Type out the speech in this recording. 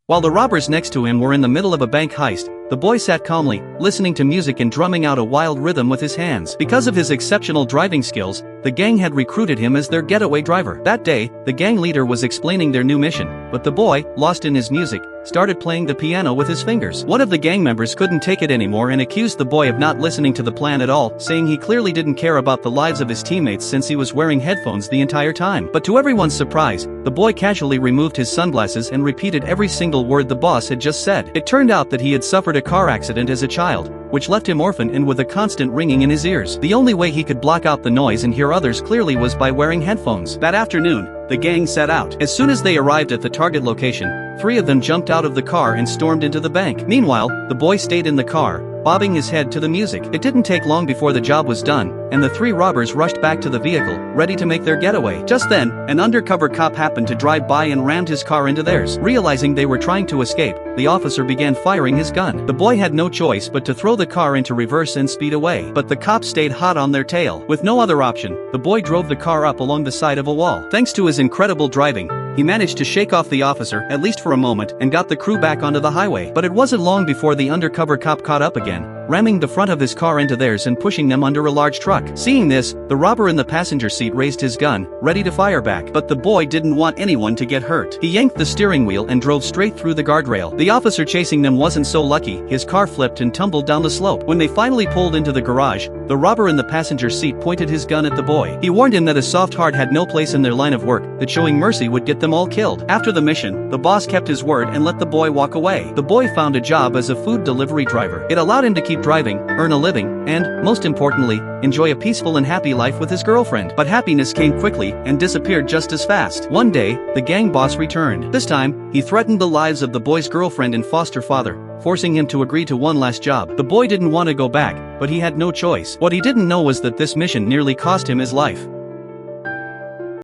While the robbers next to him were in the middle of a bank heist, the boy sat calmly, listening to music and drumming out a wild rhythm with his hands. Because of his exceptional driving skills, the gang had recruited him as their getaway driver. That day, the gang leader was explaining their new mission, but the boy, lost in his music, started playing the piano with his fingers. One of the gang members couldn't take it anymore and accused the boy of not listening to the plan at all, saying he clearly didn't care about the lives of his teammates since he was wearing headphones the entire time. But to everyone's surprise, the boy casually removed his sunglasses and repeated every single word the boss had just said. It turned out that he had suffered a car accident as a child, which left him orphaned and with a constant ringing in his ears. The only way he could block out the noise and hear others clearly was by wearing headphones. That afternoon, the gang set out. As soon as they arrived at the target location, 3 of them jumped out of the car and stormed into the bank. Meanwhile, the boy stayed in the car, bobbing his head to the music. It didn't take long before the job was done, and the 3 robbers rushed back to the vehicle, ready to make their getaway. Just then, an undercover cop happened to drive by and rammed his car into theirs. Realizing they were trying to escape, the officer began firing his gun. The boy had no choice but to throw the car into reverse and speed away. But the cops stayed hot on their tail. With no other option, the boy drove the car up along the side of a wall. Thanks to his incredible driving, he managed to shake off the officer, at least for a moment, and got the crew back onto the highway. But it wasn't long before the undercover cop caught up again, ramming the front of his car into theirs and pushing them under a large truck. Seeing this, the robber in the passenger seat raised his gun, ready to fire back. But the boy didn't want anyone to get hurt. He yanked the steering wheel and drove straight through the guardrail. The officer chasing them wasn't so lucky. His car flipped and tumbled down the slope. When they finally pulled into the garage, the robber in the passenger seat pointed his gun at the boy. He warned him that a soft heart had no place in their line of work, that showing mercy would get them all killed. After the mission, the boss kept his word and let the boy walk away. The boy found a job as a food delivery driver. It allowed him to keep driving, earn a living, and, most importantly, enjoy a peaceful and happy life with his girlfriend. But happiness came quickly and disappeared just as fast. One day, the gang boss returned. This time, he threatened the lives of the boy's girlfriend and foster father, forcing him to agree to one last job. The boy didn't want to go back, but he had no choice. What he didn't know was that this mission nearly cost him his life.